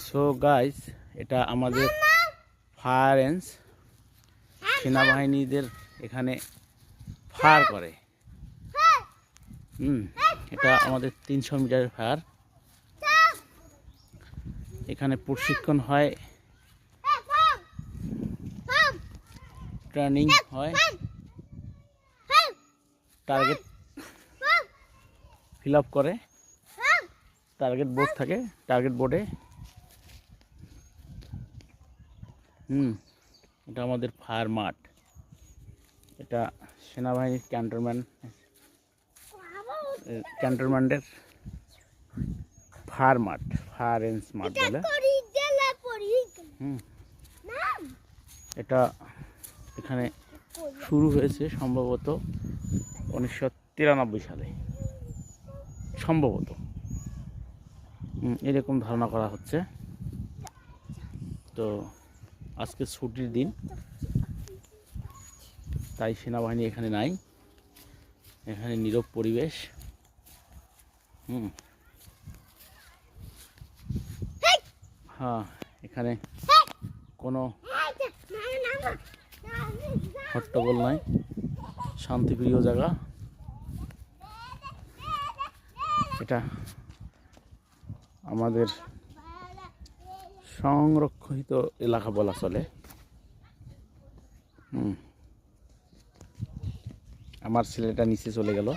So guys, এটা আমাদের fire range. সেনাবাহিনীদের এখানে ফায়ার করে। এটা আমাদের 300 মিটারের ফায়ার। এখানে প্রশিক্ষণ হয়, ট্রেনিং হয়, টার্গেট ফিল আপ করে, টার্গেট বোর্ড থাকে, টার্গেট বোর্ডে। এটা আমাদের ফায়ার মাঠ। এটা সেনাবাহিনীর ক্যান্টনমেন্টের ফায়ার মাঠ, ফায়ার রেঞ্জ মাঠ বলে। এটা এখানে শুরু হয়েছে সম্ভবত 1993 সালে, সম্ভবত এরকম ধারণা করা হচ্ছে। তো আজকে ছুটির দিন, তাই সেনাবাহিনী এখানে নাই। এখানে নীরব পরিবেশ। হ্যাঁ, এখানে কোনো হট্টগোল নাই, শান্তিপ্রিয় জায়গা। এটা আমাদের সংরক্ষিত এলাকা বলা চলে। আমার ছেলেটা নিচে চলে গেল।